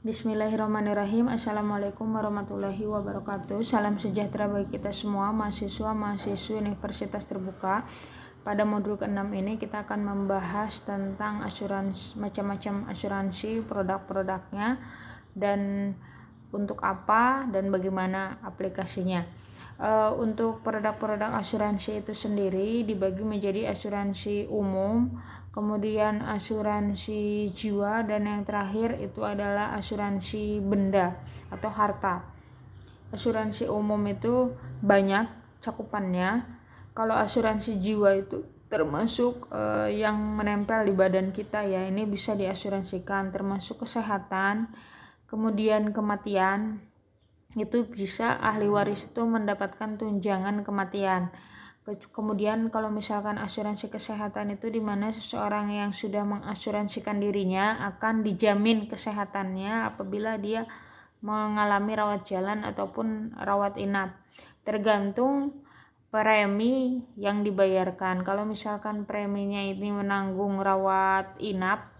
Bismillahirrahmanirrahim. Assalamualaikum warahmatullahi wabarakatuh. Salam sejahtera bagi kita semua, mahasiswa-mahasiswi Universitas Terbuka. Pada modul ke-6 ini kita akan membahas tentang asuransi, macam-macam asuransi, produk-produknya, dan untuk apa dan bagaimana aplikasinya. Untuk produk-produk asuransi itu sendiri dibagi menjadi asuransi umum, kemudian asuransi jiwa, dan yang terakhir itu adalah asuransi benda atau harta. Asuransi umum itu banyak cakupannya. Kalau asuransi jiwa itu termasuk yang menempel di badan kita ya, ini bisa diasuransikan, termasuk kesehatan, kemudian kematian. Itu bisa ahli waris itu mendapatkan tunjangan kematian. Kemudian kalau misalkan asuransi kesehatan itu dimana seseorang yang sudah mengasuransikan dirinya akan dijamin kesehatannya apabila dia mengalami rawat jalan ataupun rawat inap, tergantung premi yang dibayarkan. Kalau misalkan preminya ini menanggung rawat inap,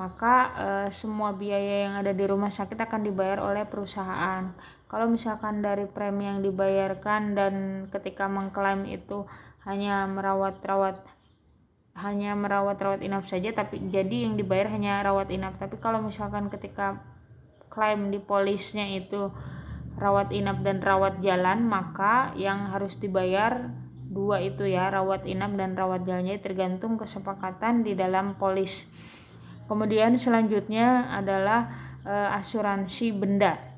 maka semua biaya yang ada di rumah sakit akan dibayar oleh perusahaan. Kalau misalkan dari premi yang dibayarkan dan ketika mengklaim itu hanya merawat inap saja, tapi jadi yang dibayar hanya rawat inap. Tapi kalau misalkan ketika klaim di polisnya itu rawat inap dan rawat jalan, maka yang harus dibayar dua itu ya, rawat inap dan rawat jalannya, tergantung kesepakatan di dalam polis. Kemudian selanjutnya adalah asuransi benda.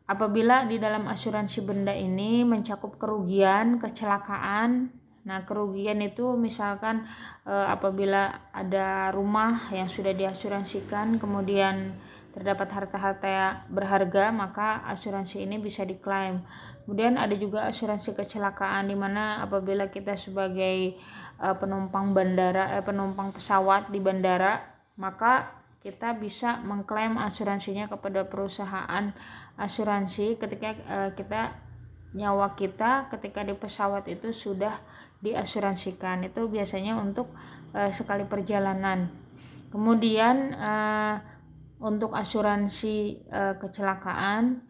Apabila di dalam asuransi benda ini mencakup kerugian, kecelakaan. Nah, kerugian itu misalkan apabila ada rumah yang sudah diasuransikan kemudian terdapat harta-harta berharga, maka asuransi ini bisa diklaim. Kemudian ada juga asuransi kecelakaan, di mana apabila kita sebagai penumpang pesawat di bandara, maka kita bisa mengklaim asuransinya kepada perusahaan asuransi ketika nyawa kita ketika di pesawat itu sudah diasuransikan. Itu biasanya untuk sekali perjalanan. Kemudian untuk asuransi kecelakaan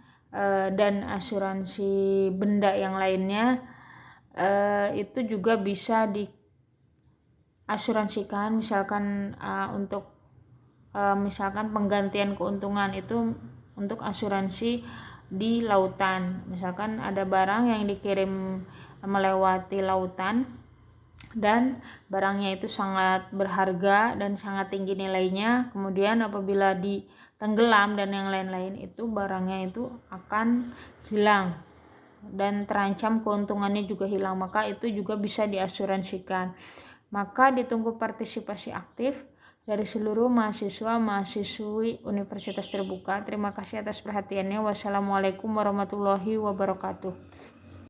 dan asuransi benda yang lainnya itu juga bisa diasuransikan, misalkan untuk misalkan penggantian keuntungan itu untuk asuransi di lautan. Misalkan ada barang yang dikirim melewati lautan dan barangnya itu sangat berharga dan sangat tinggi nilainya, kemudian apabila ditenggelam dan yang lain-lain, itu barangnya itu akan hilang dan terancam keuntungannya juga hilang, maka itu juga bisa diasuransikan. Maka ditunggu partisipasi aktif dari seluruh mahasiswa-mahasiswi Universitas Terbuka. Terima kasih atas perhatiannya. Wassalamualaikum warahmatullahi wabarakatuh.